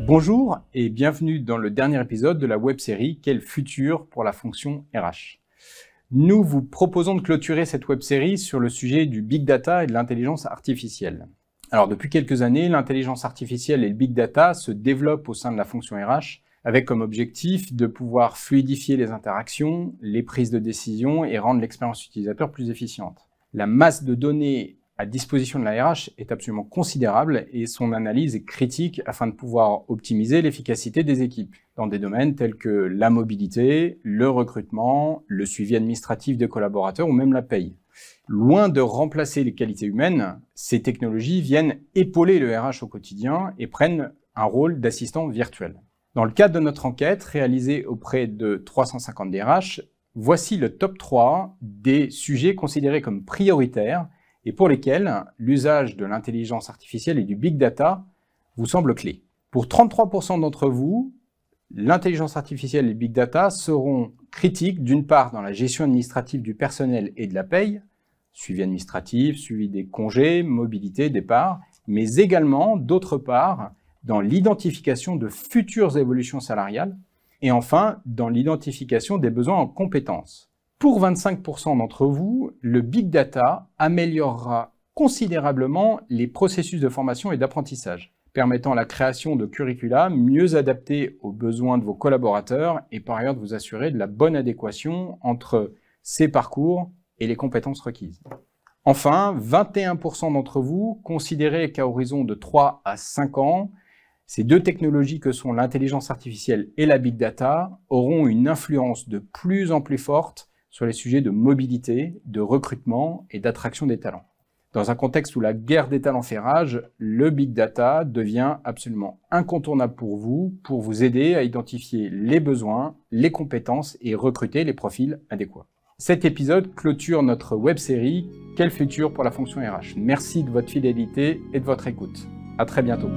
Bonjour et bienvenue dans le dernier épisode de la web-série « Quel futur pour la fonction RH ?» Nous vous proposons de clôturer cette web-série sur le sujet du Big Data et de l'intelligence artificielle. Alors depuis quelques années, l'intelligence artificielle et le Big Data se développent au sein de la fonction RH avec comme objectif de pouvoir fluidifier les interactions, les prises de décision et rendre l'expérience utilisateur plus efficiente. La masse de données à disposition de la RH est absolument considérable et son analyse est critique afin de pouvoir optimiser l'efficacité des équipes dans des domaines tels que la mobilité, le recrutement, le suivi administratif des collaborateurs ou même la paye. Loin de remplacer les qualités humaines, ces technologies viennent épauler le RH au quotidien et prennent un rôle d'assistant virtuel. Dans le cadre de notre enquête réalisée auprès de 350 DRH, voici le top 3 des sujets considérés comme prioritaires et pour lesquels l'usage de l'intelligence artificielle et du big data vous semble clé. Pour 33% d'entre vous, l'intelligence artificielle et le big data seront critiques d'une part dans la gestion administrative du personnel et de la paye, suivi administratif, suivi des congés, mobilité, départ, mais également d'autre part dans l'identification de futures évolutions salariales et enfin dans l'identification des besoins en compétences. Pour 25% d'entre vous, le Big Data améliorera considérablement les processus de formation et d'apprentissage, permettant la création de curricula mieux adaptés aux besoins de vos collaborateurs et par ailleurs de vous assurer de la bonne adéquation entre ces parcours et les compétences requises. Enfin, 21% d'entre vous considérez qu'à horizon de 3 à 5 ans, ces deux technologies que sont l'intelligence artificielle et la Big Data auront une influence de plus en plus forte sur les sujets de mobilité, de recrutement et d'attraction des talents. Dans un contexte où la guerre des talents fait rage, le Big Data devient absolument incontournable pour vous aider à identifier les besoins, les compétences et recruter les profils adéquats. Cet épisode clôture notre web-série « Quel futur pour la fonction RH ?» Merci de votre fidélité et de votre écoute. À très bientôt.